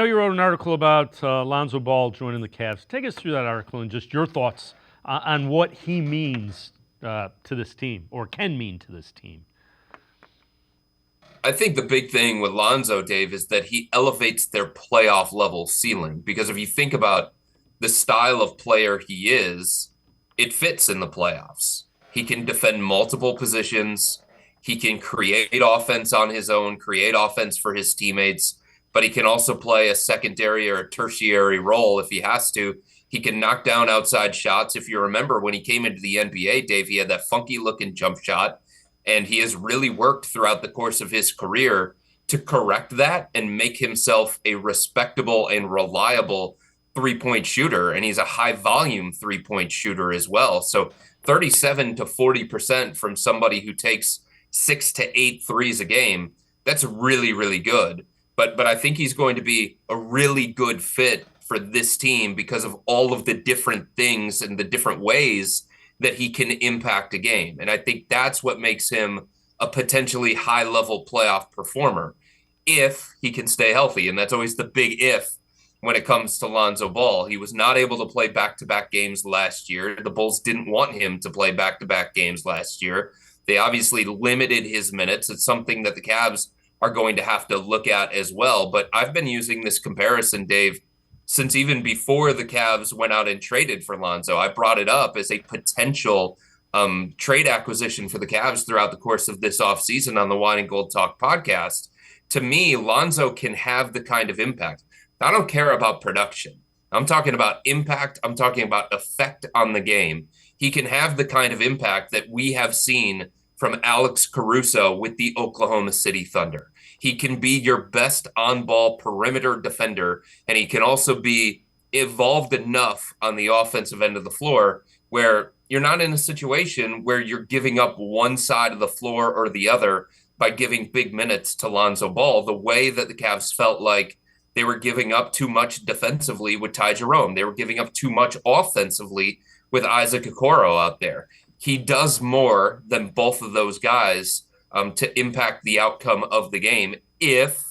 know you wrote an article about Lonzo Ball joining the Cavs. Take us through that article and just your thoughts on what he means to this team, or can mean to this team. I think the big thing with Lonzo, Dave, is that he elevates their playoff level ceiling. Because if you think about the style of player he is, it fits in the playoffs. He can defend multiple positions. He can create offense on his own, create offense for his teammates, but he can also play a secondary or a tertiary role if he has to. He can knock down outside shots. If you remember when he came into the NBA, Dave, he had that funky looking jump shot, and he has really worked throughout the course of his career to correct that and make himself a respectable and reliable three-point shooter. And he's a high volume three-point shooter as well. So 37 to 40% from somebody who takes 6 to 8 threes a game, that's really, really good. But I think he's going to be a really good fit for this team because of all of the different things and the different ways that he can impact a game. And I think that's what makes him a potentially high-level playoff performer if he can stay healthy. And that's always the big if when it comes to Lonzo Ball. He was not able to play back-to-back games last year. The Bulls didn't want him to play back-to-back games last year. They obviously limited his minutes. It's something that the Cavs are going to have to look at as well. But I've been using this comparison, Dave, since even before the Cavs went out and traded for Lonzo. I brought it up as a potential trade acquisition for the Cavs throughout the course of this offseason on the Wine and Gold Talk podcast. To me, Lonzo can have the kind of impact. I don't care about production. I'm talking about impact. I'm talking about effect on the game. He can have the kind of impact that we have seen from Alex Caruso with the Oklahoma City Thunder. He can be your best on-ball perimeter defender, and he can also be evolved enough on the offensive end of the floor where you're not in a situation where you're giving up one side of the floor or the other by giving big minutes to Lonzo Ball, the way that the Cavs felt like they were giving up too much defensively with Ty Jerome. They were giving up too much offensively with Isaac Okoro out there. He does more than both of those guys to impact the outcome of the game if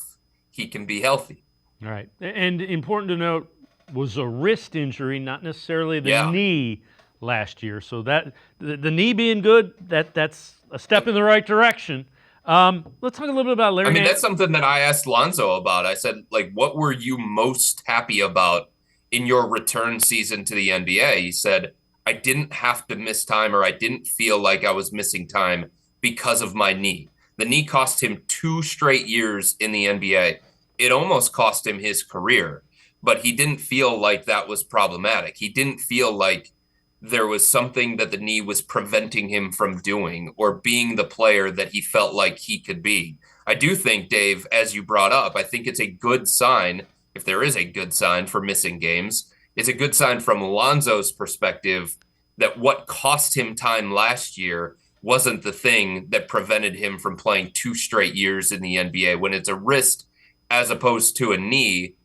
he can be healthy. All right. And important to note, was a wrist injury, not necessarily the knee last year. So that the knee being good, that's a step in the right direction. Let's talk a little bit about Larry. I mean, that's something that I asked Lonzo about. I said, like, what were you most happy about in your return season to the NBA? He said, I didn't have to miss time, or I didn't feel like I was missing time because of my knee. The knee cost him 2 straight years in the NBA. It almost cost him his career, but he didn't feel like that was problematic. He didn't feel like there was something that the knee was preventing him from doing or being the player that he felt like he could be. I do think, Dave, as you brought up, I think it's a good sign, if there is a good sign for missing games, it's a good sign from Lonzo's perspective that what cost him time last year wasn't the thing that prevented him from playing 2 straight years in the NBA. When it's a wrist as opposed to a knee,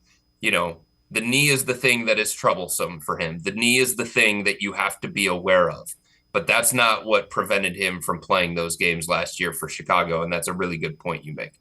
you know, the knee is the thing that is troublesome for him. The knee is the thing that you have to be aware of. But that's not what prevented him from playing those games last year for Chicago, and that's a really good point you make.